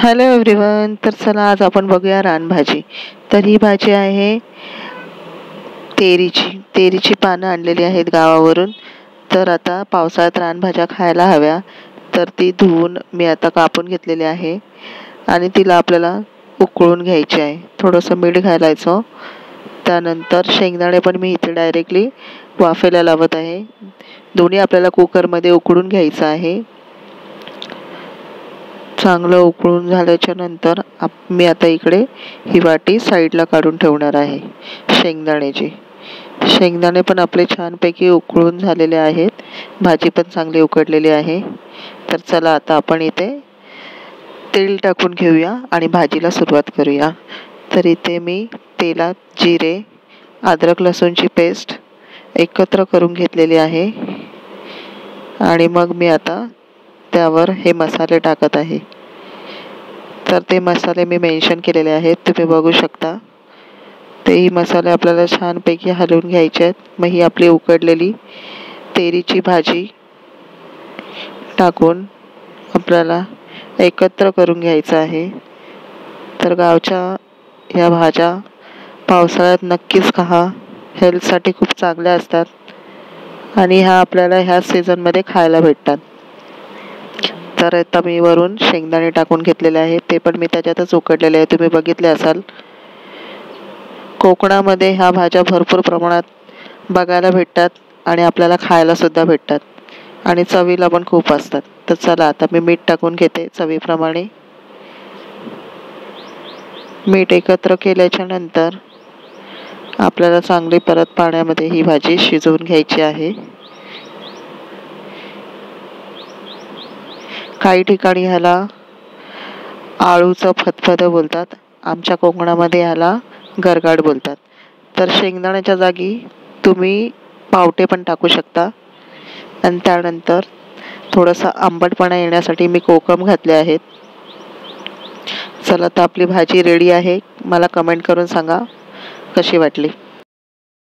Hello everyone. तर चला आज आपण बघूया रानभाजी. तर ही भाजी आहे तेरीची पानं आणलेली आहेत गावावरून. तर आता पावसाळ्यात रानभाज्या खायला हव्या, तर ती धुवून मी आता कापून घेतलेली आहे आणि तिला आपल्याला उकळून घ्यायची आहे. थोडंसं मीठ घालायचं. त्यानंतर शेंगदाणे पण मी इथे डायरेक्टली वाफेला लावत आहे. दोन्ही आपल्याला कुकरमध्ये उकळून घ्यायचं आहे. चांगलं उकळून झाल्याच्या नंतर मी आता इकडे ही वाटी साईडला काढून ठेवणार आहे शेंगदाण्याची. शेंगदाणे पण आपले छानपैकी उकळून झालेले आहेत. भाजी पण चांगली उकडलेली आहे. तर चला आता आपण इथे तेल टाकून घेऊया आणि भाजीला सुरुवात करूया. तर इथे मी तेलात जिरे, अद्रक लसूणची पेस्ट एकत्र करून घेतलेली आहे आणि मग मी आता त्यावर हे मसाले टाकत आहे. तर ते मसाले मी मेन्शन केलेले आहेत, तुम्ही बघू शकता. तेही मसाले आपल्याला छानपैकी हलवून घ्यायचे आहेत. मग ही आपली उकडलेली तेरीची भाजी टाकून आपल्याला एकत्र करून घ्यायचं आहे. तर गावच्या ह्या भाज्या पावसाळ्यात नक्कीच खा, हेल्थसाठी खूप चांगल्या असतात आणि ह्या आपल्याला ह्या सीझनमध्ये खायला भेटतात. तर आता मी वरून शेंगदाणे टाकून घेतलेले आहेत, ते पण मी त्याच्यातच उकडलेले आहे, तुम्ही बघितले असाल. कोकणामध्ये ह्या भाज्या भरपूर प्रमाणात बघायला भेटतात आणि आपल्याला खायला सुद्धा भेटतात आणि चवीला पण खूप असतात. तर चला आता मी मीठ टाकून घेते चवीप्रमाणे. मीठ एकत्र केल्याच्या नंतर आपल्याला चांगली परत पाण्यामध्ये ही भाजी शिजवून घ्यायची आहे. काही ठिकाणी ह्याला आळूचं फतफदं बोलतात, आमच्या कोकणामध्ये ह्याला गरगाट बोलतात. तर शेंगदाण्याच्या जागी तुम्ही पावटे पण टाकू शकता आणि त्यानंतर थोडासा आंबटपणा येण्यासाठी मी कोकम घातले आहेत. चला तर आपली भाजी रेडी आहे. मला कमेंट करून सांगा कशी वाटली.